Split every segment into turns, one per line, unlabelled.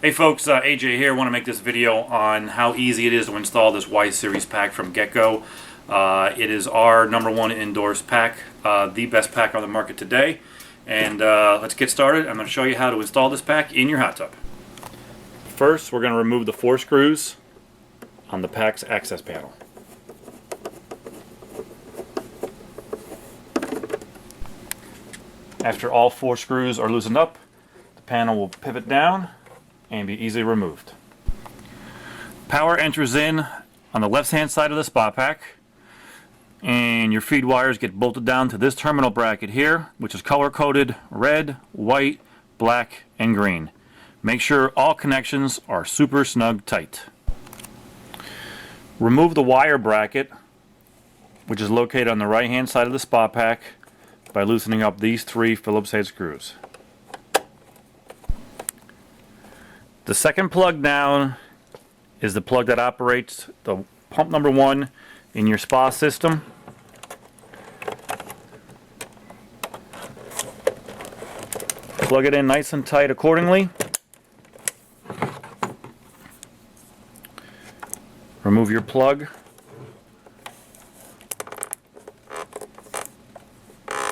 Hey folks, AJ here. I want to make this video on how easy it is to install this Y Series pack from Gecko. It is our #1 endorsed pack, the best pack on the market today. And let's get started. I'm going to show you how to install this pack in your hot tub. First, we're going to remove the 4 screws on the pack's access panel. After all 4 screws are loosened up, the panel will pivot down and be easily removed. Power enters in on the left hand side of the spot pack, and your feed wires get bolted down to this terminal bracket here, which is color coded red, white, black, and green. Make sure all connections are super snug tight. Remove the wire bracket, which is located on the right hand side of the spot pack, by loosening up these 3 Phillips head screws. The second plug down is the plug that operates the pump #1 in your spa system. Plug it in nice and tight accordingly. Remove your plug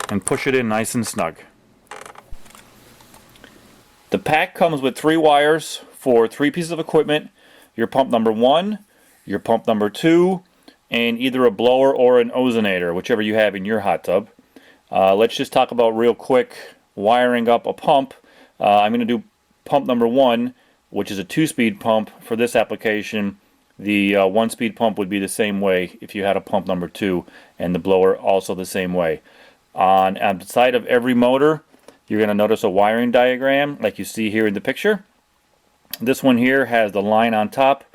and push it in nice and snug. The pack comes with 3 wires for 3 pieces of equipment: your pump #1, your pump #2, and either a blower or an ozonator, whichever you have in your hot tub. Let's just talk about real quick wiring up a pump. I'm going to do pump #1, which is a 2-speed pump. For this application, the 1-speed pump would be the same way if you had a pump #2, and the blower also the same way. On the side of every motor, you're going to notice a wiring diagram like you see here in the picture. This one here has the line on top,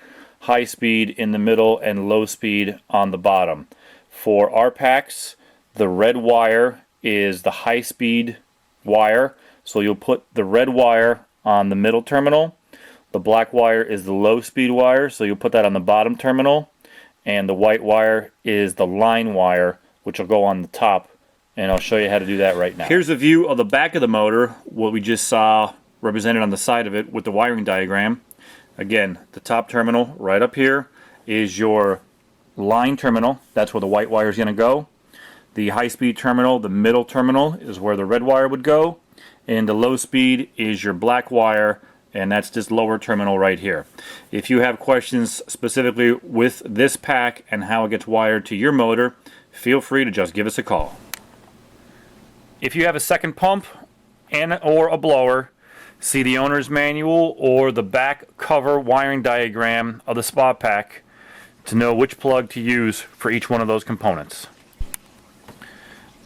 high speed in the middle, and low speed on the bottom. For our packs, the red wire is the high speed wire, so you'll put the red wire on the middle terminal. The black wire is the low speed wire, so you'll put that on the bottom terminal. And the white wire is the line wire, which will go on the top. And I'll show you how to do that right now. Here's a view of the back of the motor, what we just saw represented on the side of it with the wiring diagram. Again, the top terminal right up here is your line terminal. That's where the white wire is going to go. The high-speed terminal, the middle terminal, is where the red wire would go. And the low speed is your black wire, and that's this lower terminal right here. If you have questions specifically with this pack and how it gets wired to your motor, feel free to just give us a call. If you have a second pump or a blower, see the owner's manual or the back cover wiring diagram of the spot pack to know which plug to use for each one of those components.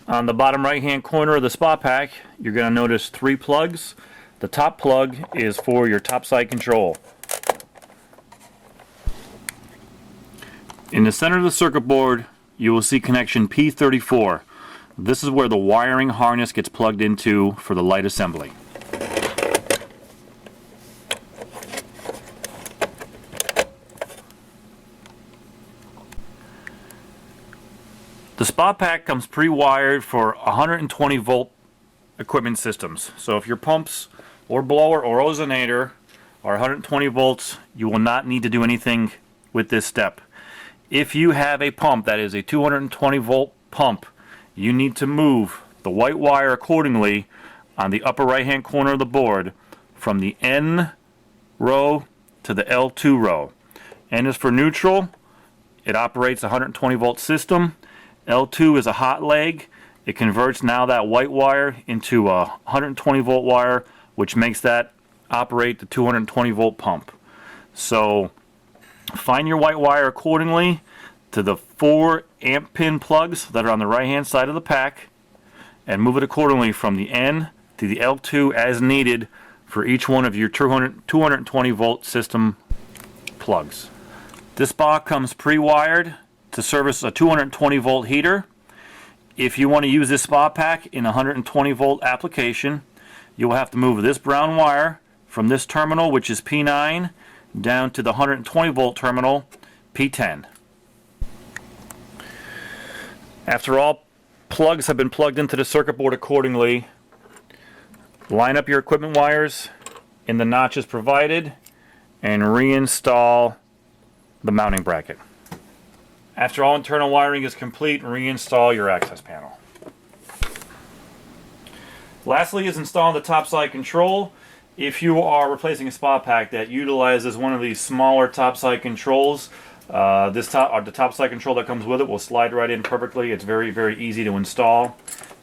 On the bottom right hand corner of the spot pack, you're going to notice 3 plugs. The top plug is for your topside control. In the center of the circuit board, you will see connection P34. This is where the wiring harness gets plugged into for the light assembly. The spot pack comes pre-wired for 120 volt equipment systems. So if your pumps or blower or ozonator are 120 volts, you will not need to do anything with this step. If you have a pump that is a 220 volt pump, you need to move the white wire accordingly on the upper right hand corner of the board from the N row to the L2 row. N is for neutral. It operates a 120 volt system. L2 is a hot leg. It converts now that white wire into a 120 volt wire, which makes that operate the 220 volt pump. So find your white wire accordingly to the 4 amp pin plugs that are on the right hand side of the pack, and move it accordingly from the N to the L2 as needed for each one of your 220 volt system plugs. This box comes pre-wired to service a 220 volt heater. If you want to use this spa pack in a 120 volt application, you will have to move this brown wire from this terminal, which is P9, down to the 120 volt terminal, P10. After all plugs have been plugged into the circuit board accordingly, line up your equipment wires in the notches provided and reinstall the mounting bracket. After all internal wiring is complete, reinstall your access panel. Lastly is installing the topside control. If you are replacing a spa pack that utilizes one of these smaller topside controls, the topside control that comes with it will slide right in perfectly. It's very, very easy to install.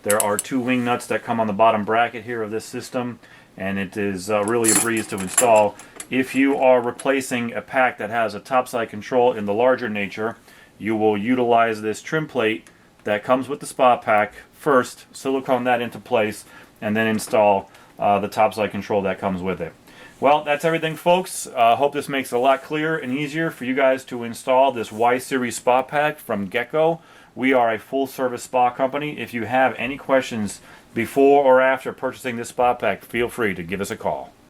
There are 2 wing nuts that come on the bottom bracket here of this system, and it is really a breeze to install. If you are replacing a pack that has a topside control in the larger nature, you will utilize this trim plate that comes with the spa pack first, silicone that into place, and then install the topside control that comes with it. Well, that's everything, folks. Hope this makes it a lot clearer and easier for you guys to install this Y-Series spa pack from Gecko. We are a full-service spa company. If you have any questions before or after purchasing this spa pack, feel free to give us a call.